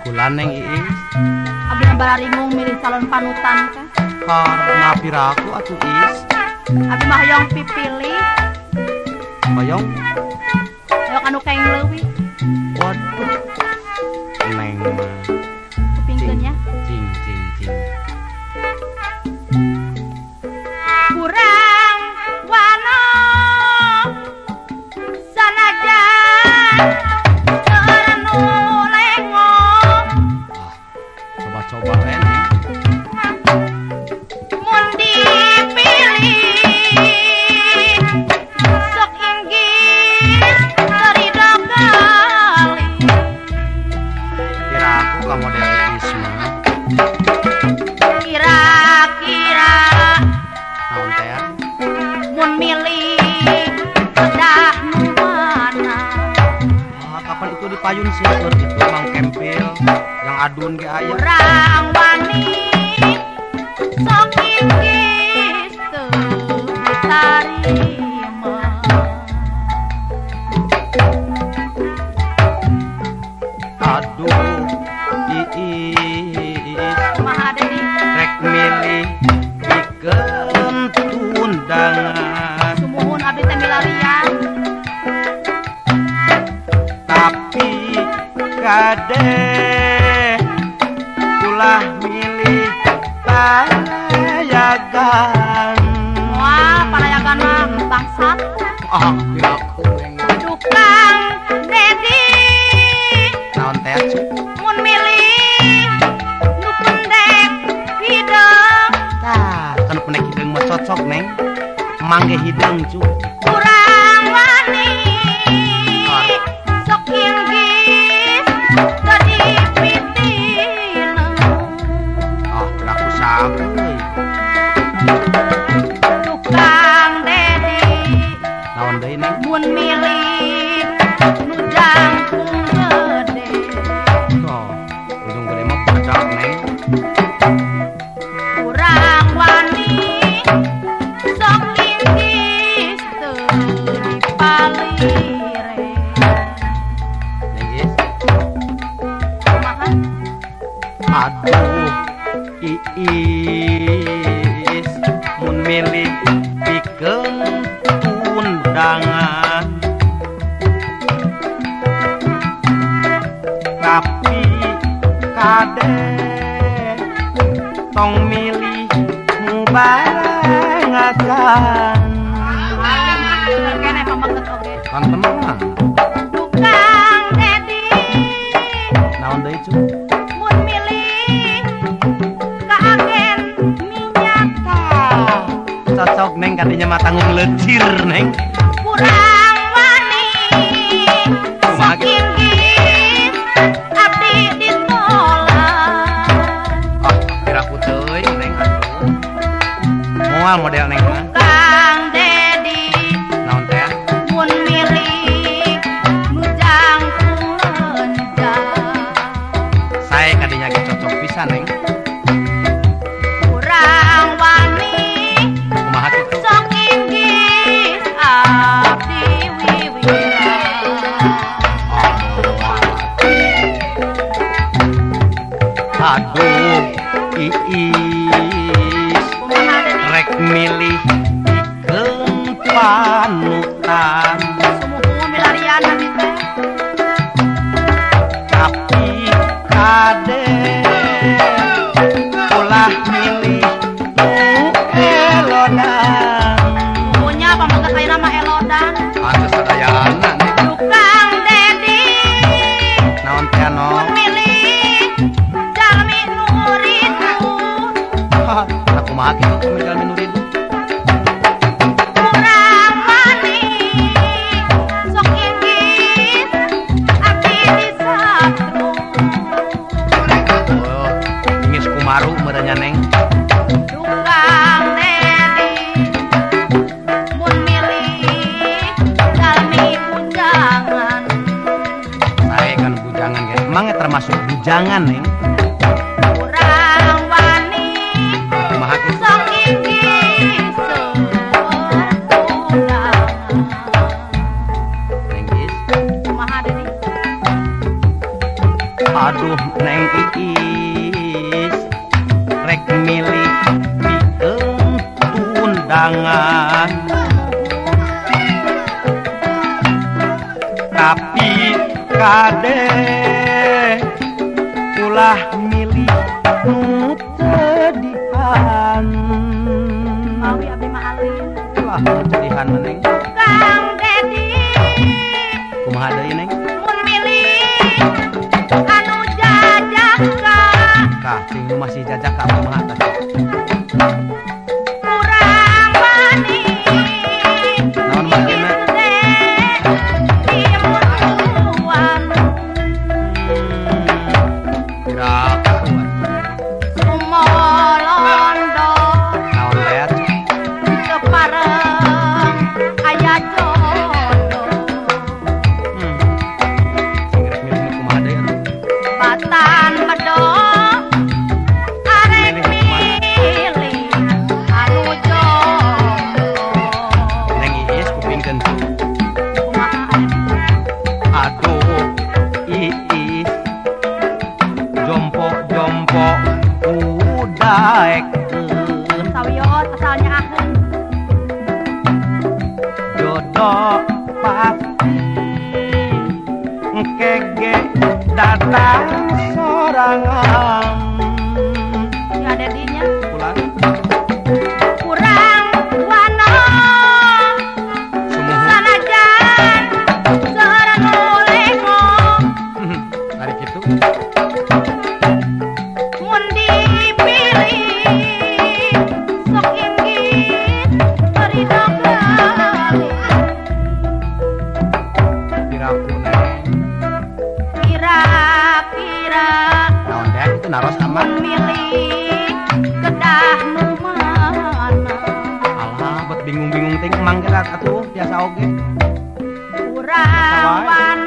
Kulan Neng Iis. Abdi bararingung milih calon panutan teh. Karena piraku atuh Is. Abdi mah hoyong pipilih. Hoyong. Hoyong anu kaeng leuwih. Waduh. Neng mah. Kupingkeun ya. Cing. Kurang wano sanajan anu lengo. Coba we Neng. Mun dipilih sok inggis terido kali. Piraku ka model Iis mah. Kira-kira Naon teh? mun milih kedah nu mana. Kapan itu dipayun seueur gitu Mang Kempil yang adun ge aya. Urang wani sok inggis teu ditarima. Aduh Iis Kumaha deui? rek milih pikeun tundangan Sumuhun abdi teh milarian. tapi kade ulah milih palayagan. Wah, palayagan mah bangsat. Piraku Neng. Tukang dedi Naon teh? mun milih nu pendek hideung. Tah, kan pendek hideung mah cocok Neng. Mangge hideung cu. Kurang wani sok inggis teu dipitina. Piraku sabeuy. Tukang dedi Naon deui Neng? mun milih nu jangkung gede. Oh, ujung gede mah badak Neng. Kurang wani sok inggis teu dipalire. Neng Is. Kumaha? Aduh, Iis mun milih pikeun tundangan tapi kade tong milih mubarengakan. Kene pamaget oge. Kan tenang. Tukang dedi Naon deui cu? mun milih ka agen minyak. Cocok Neng kadinya mah tanggung lecir Neng. Kurang wani Kumaha sok gitu? inggis abdi ditolak. Piraku teuy Neng atuh. Moal model Neng mah. Kang dedi Naon teh? mun milih nu jangkung lenjang. Sae kadinya ge cocok pisan Neng. Kurang wani Kumaha kitu? sok inggis abdi wiwira. Aduh, Iis Kumaha dedi? rek milih pikeun panutan Sumuhun milarian abdi teh. tapi kade ulah milih nu elodan. Punya pamaget ayeuna mah elodan. Atuh sadayana Neng. Tukang dedi Naon teh mun no? milih jalmi nu ridu. Aku mah kitu kumaha minuridu. Kurang wani sok inggis abdi disatru. Oh, ingis kumaru merenya Neng. Tukang dedi mun milih jalmi bujangan. Sae kan bujangan ge. Emang termasuk bujangan Neng. Kurang wani Kumaha kitu? sok inggis seundangan. Neng Is. Kumaha dedi? Aduh Neng Iis rek milih pieun tundangan tapi kade ulah milih nu tedihan Mawi abdi mah alin. ulah tedihan Neng Kang Dedi kumaha deui Neng mun milih anu jajaka kah ting nu masih jajak ka kumaha tah kurang wani naon bagina gerak kuat Sumolondo naon bet kepareng aya jodoh singrek milih kumaha deui atuh batan medok arek milih anu jodoh Neng Iis kuping kentu kumaha aduh Iis jompo udaekeun sawios asalnya aheun jodoh pasti engkege datang sorangan ya dedinya pulang kurang wana sumuhun sanajan sareng lengong hari kitu mun dipilih sok inggit ridho kali piraku Neng kira-kira naon teh itu naros aman mun milih kedah nu mana alah buat bingung-bingung ting emang gerak atuh biasa oge kurang